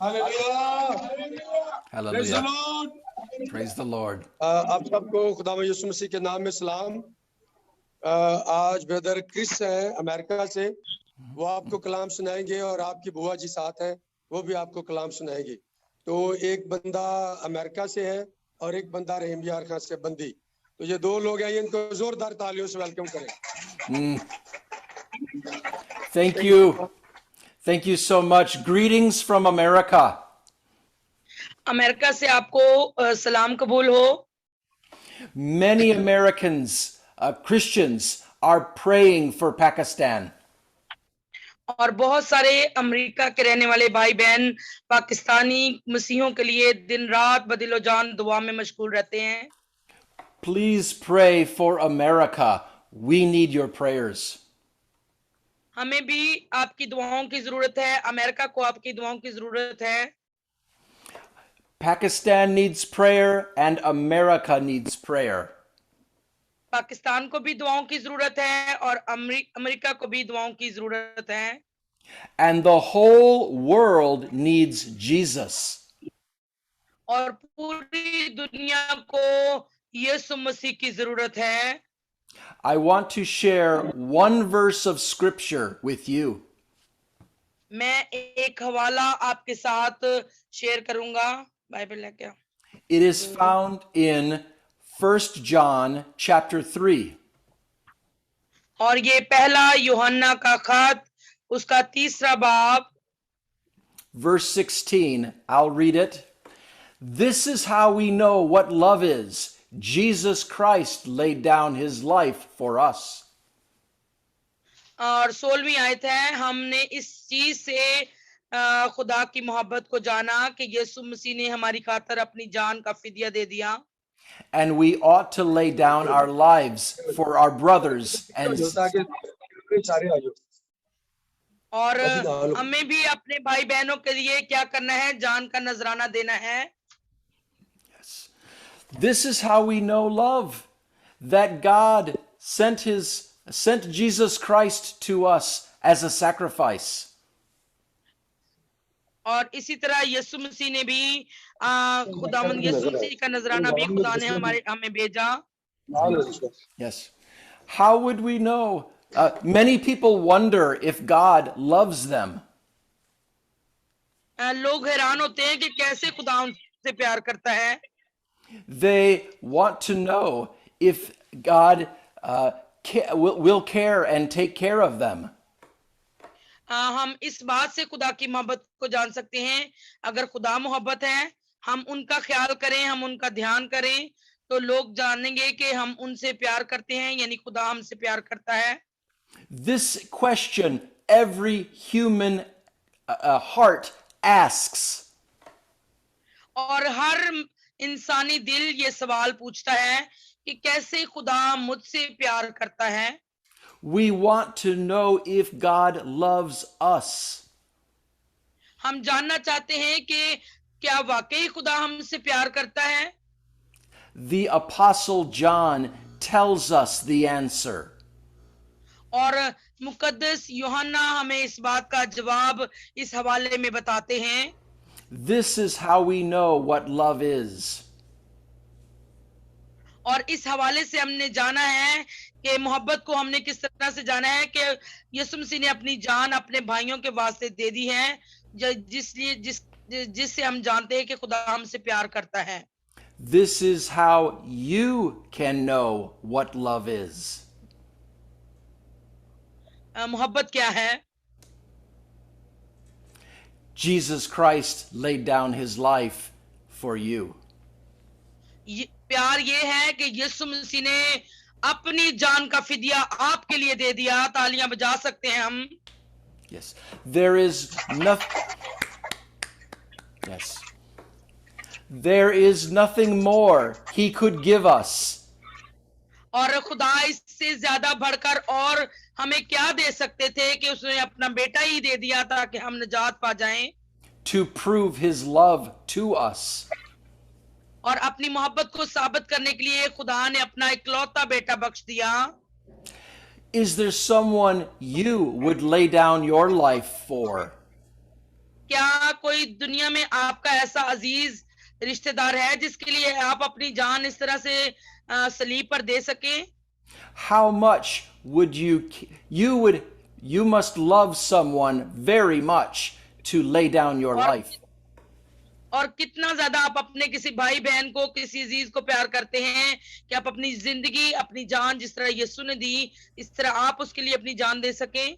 Hallelujah. Praise the Hallelujah. Lord. Praise the Lord. आप सबको खुदावंद यीशु मसीह के नाम में सलाम। आज ब्रदर क्रिस हैं अमेरिका से, वो आपको कलाम सुनाएंगे और आपकी बुआ जी साथ हैं, वो भी आपको कलाम सुनाएंगे। तो एक बंदा अमेरिका से है और एक बंदा रहीम यार खान से बंदी, तो ये दो लोग हैं, इनको जोरदार तालियों से वेलकम करें। Thank you. Thank you so much. Greetings from America. America से आपको सलाम कबूल हो। Many Americans, Christians, are praying for Pakistan. और बहुत सारे अमेरिका के रहने वाले भाई बहन पाकिस्तानी मसीहों के लिए दिन रात बदिलो जान दुआ में मशगूल रहते हैं। Please pray for America. We need your prayers. हमें भी आपकी दुआओं की जरूरत है, अमेरिका को आपकी दुआओं की जरूरत है। Pakistan needs prayer and America needs prayer. Pakistan को भी दुआओं की जरूरत है और अमेरिका को भी दुआओं की जरूरत है। And the whole world needs Jesus. और पूरी दुनिया को यीशु मसीह की जरूरत है। I want to share one verse of scripture with you. मैं एक हवाला आपके साथ शेयर करूंगा, बाइबल है क्या? It is found in 1 John chapter 3. और ये पहला यूहन्ना का खत उसका 3 बाब Verse 16, I'll read it. This is how we know what love is. Jesus Christ laid down his life for us. और 16वीं आयत है, हमने इस चीज से खुदा की मोहब्बत को जाना कि यीशु मसीह ने हमारी खातिर अपनी जान का फिदिया दे दिया। And we ought to lay down our lives for our brothers and और हमें भी अपने भाई बहनों के लिए क्या करना है? जान का नजराना देना है। Yes. This is how we know love, that God sent Jesus Christ to us as a sacrifice. और इसी तरह यीशु मसीह ने भी खुदावंद यीशु मसीह का नजराना भी खुदा ने हमें भेजा। Yes. How would we know? Many people wonder if God loves them. लोग हैरान होते हैं कि कैसे खुदा उनसे प्यार करता है। They want to know if God will care and take care of them. हम इस बात से खुदा की मोहब्बत को जान सकते हैं, अगर खुदा मोहब्बत है, हम उनका ख्याल करें, हम उनका ध्यान करें, तो लोग जानेंगे कि हम उनसे प्यार करते हैं, यानी खुदा हमसे प्यार करता है। This question every human heart asks. और हर इंसानी दिल ये सवाल पूछता है कि कैसे खुदा मुझसे प्यार करता है। We want to know if God loves us. हम जानना चाहते हैं कि क्या वाकई खुदा हमसे प्यार करता है। The Apostle John tells us the answer. और मुकद्दस यूहन्ना हमें इस बात का जवाब इस हवाले में बताते हैं। This is how we know what love is. और इस हवाले से हमने जाना है कि मोहब्बत को हमने किस तरह से जाना है कि यीशु मसीह ने अपनी जान अपने भाइयों के वास्ते दे दी है, जिससे हम जानते हैं कि खुदा हमसे प्यार करता है। This is how you can know what love is. मोहब्बत क्या है? Jesus Christ laid down his life for you. प्यार ये है कि यीशु मसीह ने अपनी जान का फिदिया आपके लिए दे दिया। तालियां बजा सकते हैं हम। Yes. There is nothing. Yes. There is nothing more he could give us. और खुदा इससे ज्यादा बढ़कर और हमें क्या दे सकते थे कि उसने अपना बेटा ही दे दिया ताकि हम निजात पा जाएं। To prove his love to us. और अपनी मोहब्बत को साबित करने के लिए खुदा ने अपना इकलौता बेटा बख्श दिया। Is there someone you would lay down your life for? क्या कोई दुनिया में आपका ऐसा अजीज रिश्तेदार है जिसके लिए आप अपनी जान इस तरह से सलीब पर दे सकें? How much would you must love someone very much to lay down your और life. और कितना ज्यादा आप अपने किसी भाई बहन को, किसी अजीज को प्यार करते हैं कि आप अपनी जिंदगी, अपनी जान जिस तरह यीशु ने दी, इस तरह आप उसके लिए अपनी जान दे सकें?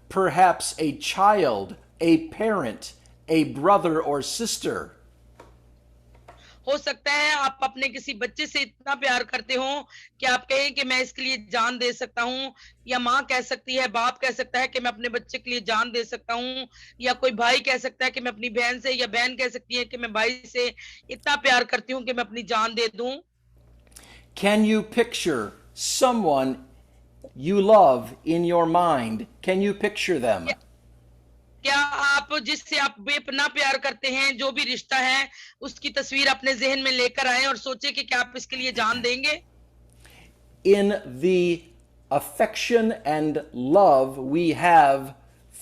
Perhaps a child, a parent, a brother or sister. हो सकता है आप अपने किसी बच्चे से इतना प्यार करते हो कि आप कहें कि मैं इसके लिए जान दे सकता हूं, या माँ कह सकती है, बाप कह सकता है कि मैं अपने बच्चे के लिए जान दे सकता हूं, या कोई भाई कह सकता है कि मैं अपनी बहन से, या बहन कह सकती है कि मैं भाई से इतना प्यार करती हूं कि मैं अपनी जान दे दूं। Can you picture someone you love in your mind? Can you picture them? क्या आप जिससे आप बेपनाह प्यार करते हैं, जो भी रिश्ता है, उसकी तस्वीर अपने जहन में लेकर आए और सोचे कि क्या आप इसके लिए जान देंगे? In the affection and love we have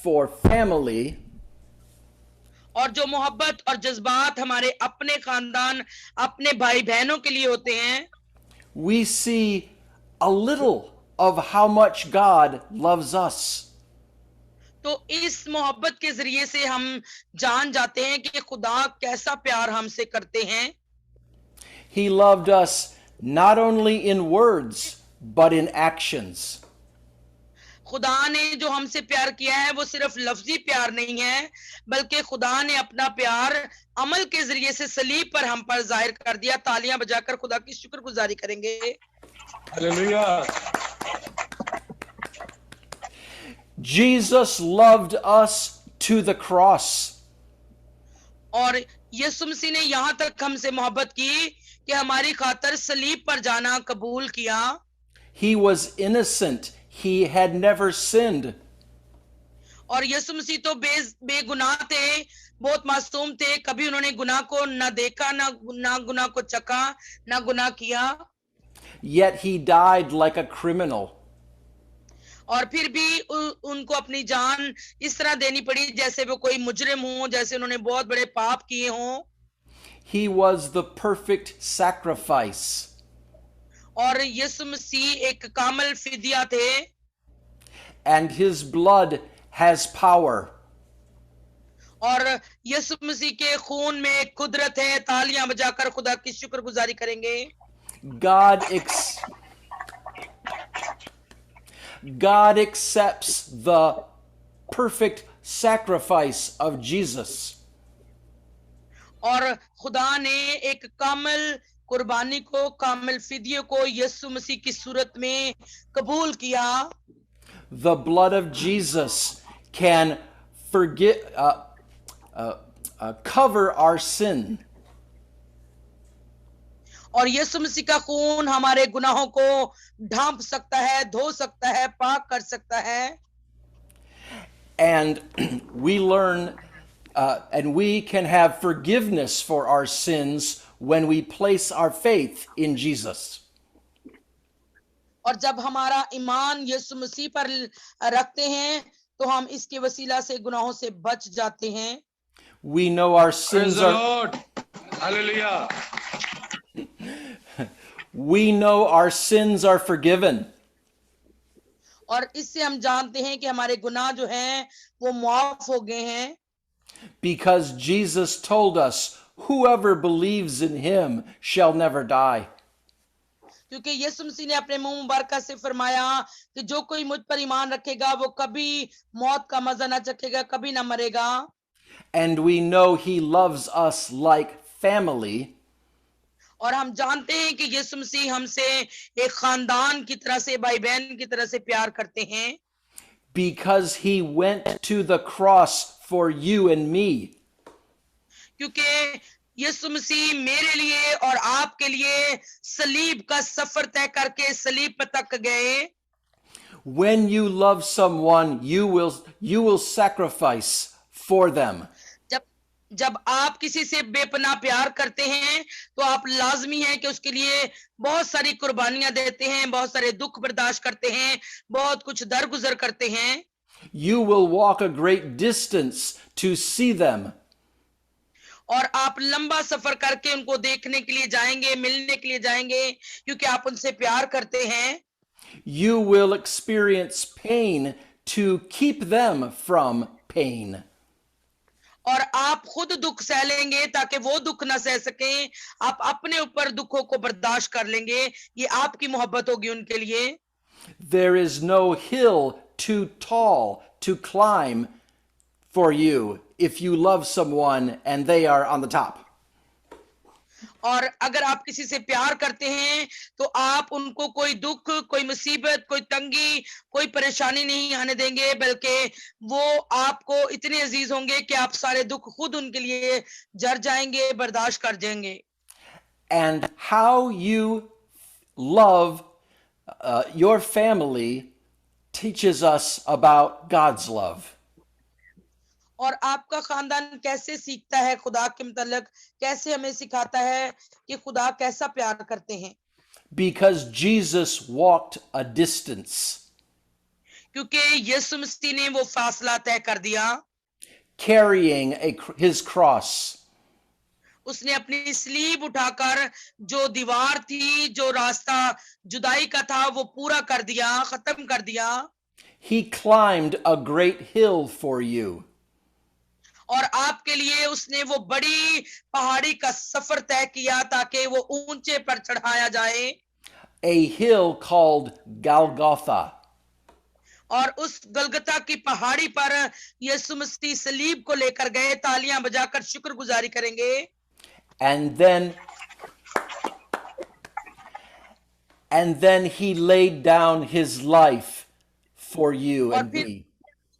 for family, और जो मोहब्बत और जज्बात हमारे अपने खानदान, अपने भाई बहनों के लिए होते हैं, we see a little of how much God loves us. तो इस मोहब्बत के जरिए से हम जान जाते हैं कि खुदा कैसा प्यार हमसे करते हैं। He loved us not only in words, but in actions. खुदा ने जो हमसे प्यार किया है वो सिर्फ लफ्जी प्यार नहीं है, बल्कि खुदा ने अपना प्यार अमल के जरिए से सलीब पर हम पर जाहिर कर दिया। तालियां बजाकर खुदा की शुक्रगुजारी करेंगे। Hallelujah. Jesus loved us to the cross. और यीशु मसीह ने यहाँ तक हमसे मोहब्बत की कि हमारी खातिर सलीब पर जाना कबूल किया। He was innocent. He had never sinned. और यीशु मसीह तो बेगुनाह थे, बहुत मासूम थे, कभी उन्होंने गुनाह को न देखा, ना गुनाह को चखा, ना गुनाह किया। Yet he died like a criminal. और फिर भी उनको अपनी जान इस तरह देनी पड़ी जैसे वो कोई मुजरिम हो, जैसे उन्होंने बहुत बड़े पाप किए हों। He was the perfect sacrifice. और यीशु मसीह एक कामिल फिदिया थे। And his blood has power. और यीशु मसीह के खून में कुदरत है। तालियां बजाकर खुदा की शुक्रगुजारी करेंगे। God accepts the perfect sacrifice of Jesus. और खुदा ने एक कामिल कुर्बानी को, कामिल फिदिये को यीशु मसीह की सूरत में कबूल किया। The blood of Jesus can cover our sin. और यीशु मसीह का खून हमारे गुनाहों को ढांप सकता है, धो सकता है, पाक कर सकता है। And we learn and we can have forgiveness for our sins when we place our faith in Jesus. और जब हमारा ईमान यीशु मसीह पर रखते हैं तो हम इसके वसीला से गुनाहों से बच जाते हैं। We know our sins are Hallelujah. We know our sins are forgiven. और इससे हम जानते हैं कि हमारे गुनाह जो हैं वो माफ हो गए हैं। Because Jesus told us, whoever believes in him shall never die. क्योंकि यीशु मसीह ने अपने मुंह मुबारक से फरमाया कि जो कोई मुझ पर ईमान रखेगा वो कभी मौत का मजा ना चखेगा, कभी ना मरेगा। And we know he loves us like family. और हम जानते हैं कि यीशु मसीह हमसे एक खानदान की तरह से, भाई बहन की तरह से प्यार करते हैं। Because he went to the cross for you and me. क्योंकि यीशु मसीह मेरे लिए और आपके लिए सलीब का सफर तय करके सलीब तक गए। When you love someone, you will sacrifice for them. जब आप किसी से बेपनाह प्यार करते हैं तो आप लाजमी है कि उसके लिए बहुत सारी कुर्बानियां देते हैं, बहुत सारे दुख बर्दाश्त करते हैं, बहुत कुछ दरगुजर करते हैं। You will walk a great distance to see them. और आप लंबा सफर करके उनको देखने के लिए जाएंगे, मिलने के लिए जाएंगे, क्योंकि आप उनसे प्यार करते हैं। You will experience pain to keep them from pain. और आप खुद दुख सह लेंगे ताकि वो दुख ना सह सकें। आप अपने ऊपर दुखों को बर्दाश्त कर लेंगे। ये आपकी मोहब्बत होगी उनके लिए। There is no hill too tall to climb for you if you love someone and they are on the top. और अगर आप किसी से प्यार करते हैं तो आप उनको कोई दुख, कोई मुसीबत, कोई तंगी, कोई परेशानी नहीं आने देंगे, बल्कि वो आपको इतने अजीज होंगे कि आप सारे दुख खुद उनके लिए जर जाएंगे, बर्दाश्त कर जाएंगे। And how you love your family teaches us about God's love. और आपका खानदान कैसे सीखता है खुदा के मतलब, कैसे हमें सिखाता है कि खुदा कैसा प्यार करते हैं। Because Jesus walked a distance. क्योंकि यीशु मसीह ने वो फासला तय कर दिया। Carrying his cross. उसने अपनी स्लीब उठाकर जो दीवार थी, जो रास्ता जुदाई का था, वो पूरा कर दिया, खत्म कर दिया। He climbed a great hill for you. और आपके लिए उसने वो बड़ी पहाड़ी का सफर तय किया ताकि वो ऊंचे पर चढ़ाया जाए। A hill called Golgotha. और उस गलगता की पहाड़ी पर यीशु मसीह सलीब को लेकर गए। तालियां बजाकर शुक्रगुजारी करेंगे। And then he laid down his life for you and me.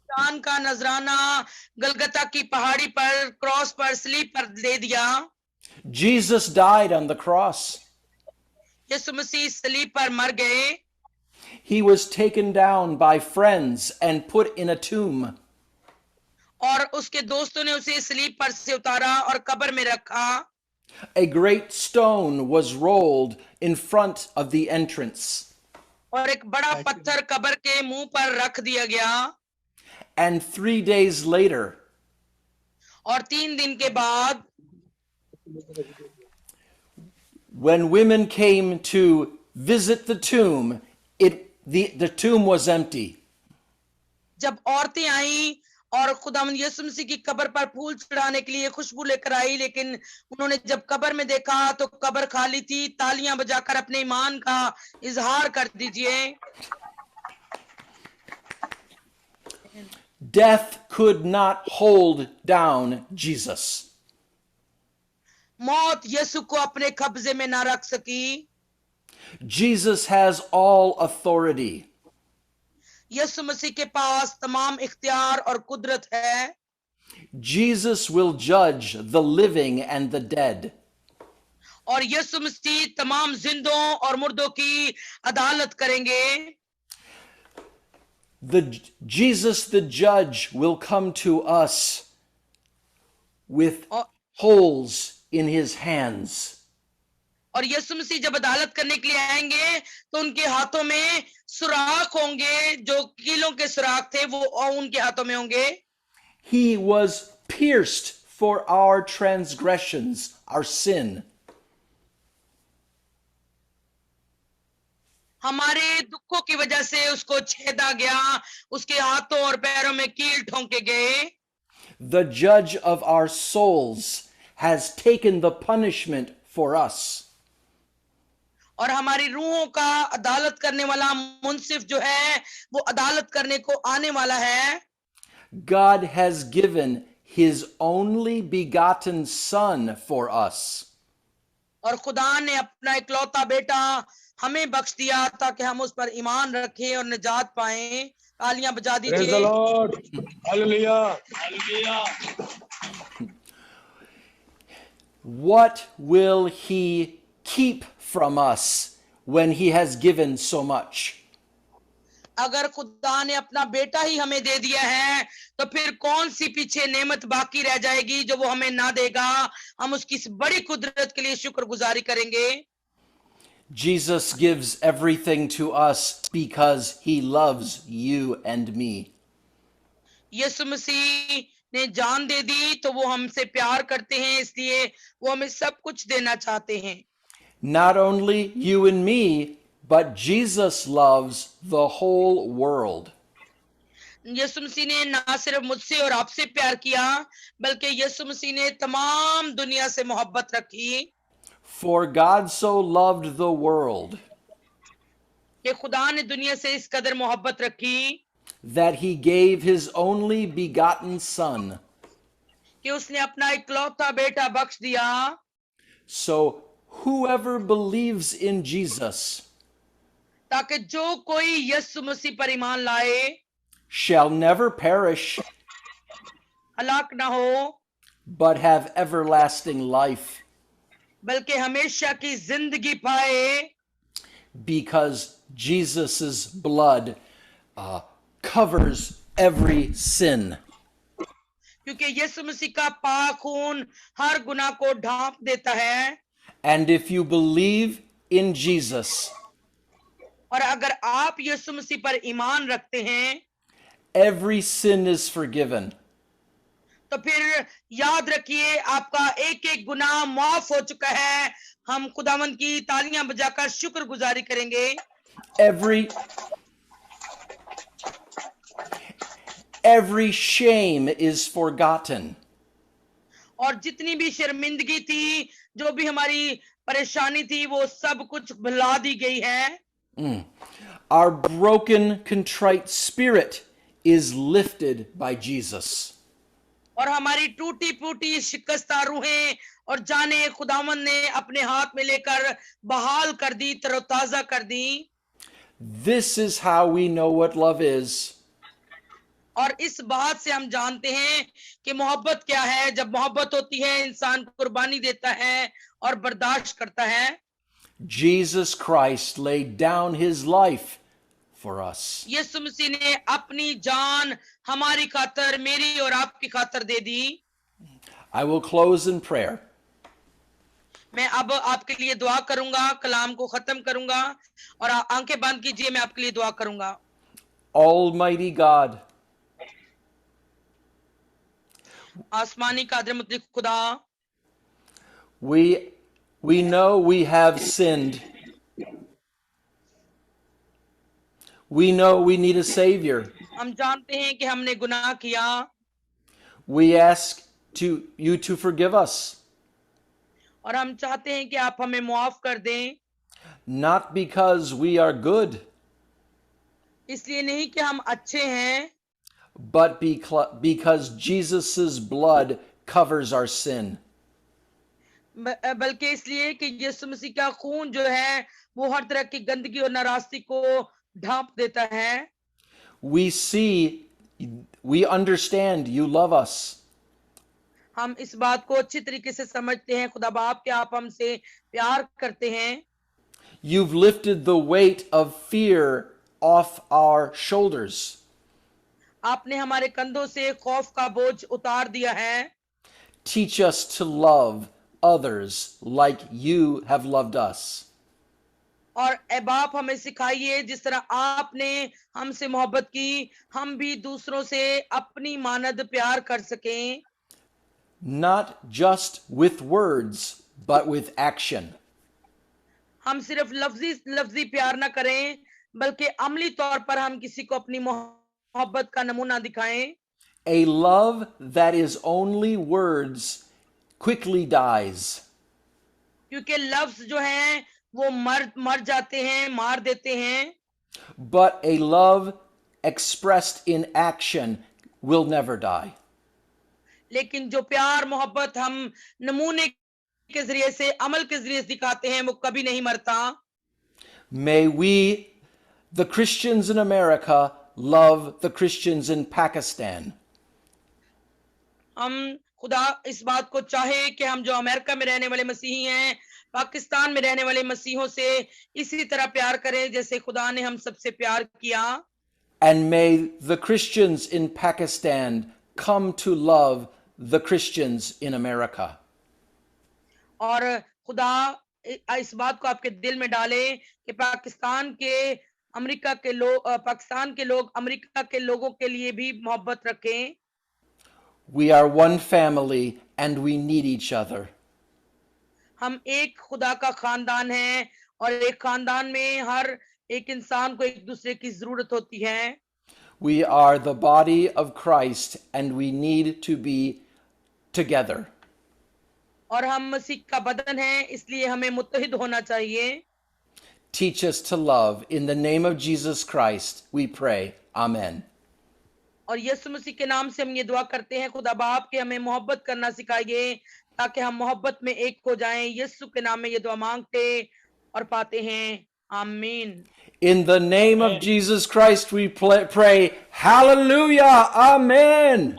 जान का नजराना गलगता की पहाड़ी पर, क्रॉस पर, सलीब पर दे दिया। Jesus died on the cross. यीशु मसीह सलीब पर मर गए। He was taken down by friends and put in a tomb. और उसके दोस्तों ने उसे सलीब पर से उतारा और कब्र में रखा। A great stone was rolled in front of the entrance. और एक बड़ा पत्थर कब्र के मुंह पर रख दिया गया। And 3 days later, और 3 दिन के बाद when women came to visit the tomb, the tomb was empty. जब औरतें आई और खुदावंद यीशु मसीह की कब्र पर फूल चढ़ाने के लिए खुशबू लेकर आई, लेकिन उन्होंने जब कब्र में देखा तो कब्र खाली थी। तालियां बजाकर अपने ईमान का इजहार कर दीजिए। Death could not hold down Jesus. मौत यीशु को अपने कब्जे में ना रख सकी। Jesus has all authority. यीशु मसीह के पास तमाम इख्तियार और कुदरत है। Jesus will judge the living and the dead. और यीशु मसीह तमाम जिंदों और मुर्दों की अदालत करेंगे। Jesus the judge will come to us with holes in his hands. और यीशु मसीह जब अदालत करने के लिए आएंगे तो उनके हाथों में सुराख होंगे, जो कीलों के सुराख थे वो उनके हाथों में होंगे। He was pierced for our transgressions, our sin. हमारे दुखों की वजह से उसको छेदा गया, उसके हाथों और पैरों में कील ठोंके गए। The judge of our souls has taken the punishment for us. और हमारी रूहों का अदालत करने वाला मुंसिफ जो है वो अदालत करने को आने वाला है। God has given his only begotten son for us. और खुदा ने अपना इकलौता बेटा हमें बख्श दिया ताकि हम उस पर ईमान रखें और निजात पाएं। तालियां बजा Praise the दीजिए। Lord. Hallelujah. What will he keep from us when he has given so much? अगर खुदा ने अपना बेटा ही हमें दे दिया है तो फिर कौन सी पीछे नेमत बाकी रह जाएगी जो वो हमें ना देगा। हम उसकी इस बड़ी कुदरत के लिए शुक्रगुजारी करेंगे। Jesus gives everything to us because he loves you and me. यीशु मसीह ने जान दे दी तो वो हमसे प्यार करते हैं, इसलिए वो हमें सब कुछ देना चाहते हैं। Not only you and me, but Jesus loves the whole world. यीशु मसीह ने ना सिर्फ मुझसे और आपसे प्यार किया, बल्कि यीशु मसीह ने तमाम दुनिया से मोहब्बत रखी। For God so loved the world कि खुदा ने दुनिया से इस कदर मोहब्बत रखी that he gave his only begotten Son, कि उसने अपना इकलौता बेटा बख्श दिया, so whoever believes in Jesus ताकि जो कोई यीशु मसीह पर ईमान लाए shall never perish, हलाक ना हो, but have everlasting life, बल्कि हमेशा की जिंदगी पाए, because Jesus' blood covers every sin. क्योंकि यीशु मसीह का पाक खून हर गुनाह को ढांप देता है। And if you believe in Jesus, और अगर आप यीशु मसीह पर ईमान रखते हैं every sin is forgiven. तो फिर याद रखिए आपका एक एक गुनाह माफ हो चुका है। हम खुदावंद की तालियां बजाकर शुक्रगुजारी करेंगे। Every shame is forgotten. और जितनी भी शर्मिंदगी थी, जो भी हमारी परेशानी थी, वो सब कुछ भुला दी गई है। Our broken, contrite spirit is lifted by Jesus. और हमारी टूटी फूटी शिकस्ता रूहें और जाने खुदावंद ने अपने हाथ में लेकर बहाल कर दी, तरोताजा कर दी। This is how we know what love is. और इस बात से हम जानते हैं कि मोहब्बत क्या है। जब मोहब्बत होती है, इंसान कुर्बानी देता है और बर्दाश्त करता है। Jesus Christ laid down his life for us. यीशु मसीह ने अपनी जान हमारी खातर, मेरी और आपकी खातर दे दी। I will close in prayer. मैं अब आपके लिए दुआ करूंगा, कलाम को खत्म करूंगा और आंखें बंद कीजिए, मैं आपके लिए दुआ करूंगा। Almighty God, आसमानी कादिर मुतलिक खुदा, we know we have sinned. We know we need a savior. हम जानते हैं कि हमने गुनाह किया We ask you to forgive us, और हम चाहते हैं कि आप हमें माफ कर दें। not because we are good, इसलिए नहीं कि हम अच्छे हैं, but because Jesus' blood covers our sin. बल्कि इसलिए कि यीशु मसीह का खून जो है वो हर तरह की गंदगी और नाराजगी को ढांप देता है। We understand you love us. हम इस बात को अच्छी तरीके से समझते हैं खुदा बाप कि आप हमसे प्यार करते हैं। You've lifted the weight of fear off our shoulders. आपने हमारे कंधों से खौफ का बोझ उतार दिया है। Teach us to love others like you have loved us. और ए बाप हमें सिखाइए जिस तरह आपने हमसे मोहब्बत की, हम भी दूसरों से अपनी मानद प्यार कर सकें। Not just with words, but with action. हम सिर्फ लफ्जी प्यार ना करें, बल्कि अमली तौर पर हम किसी को अपनी मोहब्बत का नमूना दिखाएं। A love that is only words quickly dies. क्योंकि लफ्ज जो हैं वो मर जाते हैं, मार देते हैं, But a love expressed in action will never die. लेकिन जो प्यार मोहब्बत हम नमूने के जरिए से, अमल के जरिए से दिखाते हैं, वो कभी नहीं मरता। May we, the Christians in America, love the Christians in Pakistan. हम खुदा इस बात को चाहे कि हम जो अमेरिका में रहने वाले मसीही हैं, पाकिस्तान में रहने वाले मसीहों से इसी तरह प्यार करें जैसे खुदा ने हम सबसे प्यार किया। And may the Christians in Pakistan come to love the Christians in America. और खुदा इस बात को आपके दिल में डाले कि पाकिस्तान के लोग अमेरिका के लोगों के लिए भी मोहब्बत रखें. We are one family and we need each other. हम एक खुदा का खानदान है और एक खानदान में हर एक इंसान को एक दूसरे की जरूरत होती है. We are the body of Christ and we need to be together. और हम मसीह का बदन है, इसलिए हमें मुत्तहिद होना चाहिए. Teach us to love. In the name of Jesus Christ, we pray. Amen. और यीशु मसीह के नाम से हम ये दुआ करते हैं, खुदा बाप के हमें मोहब्बत करना सिखाइए ताकि हम मोहब्बत में एक हो जाएं. यीशु के नाम में ये दुआ मांगते और पाते हैं. आमीन. In the name of Jesus Christ, we pray. Hallelujah. Amen.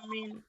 आमीन.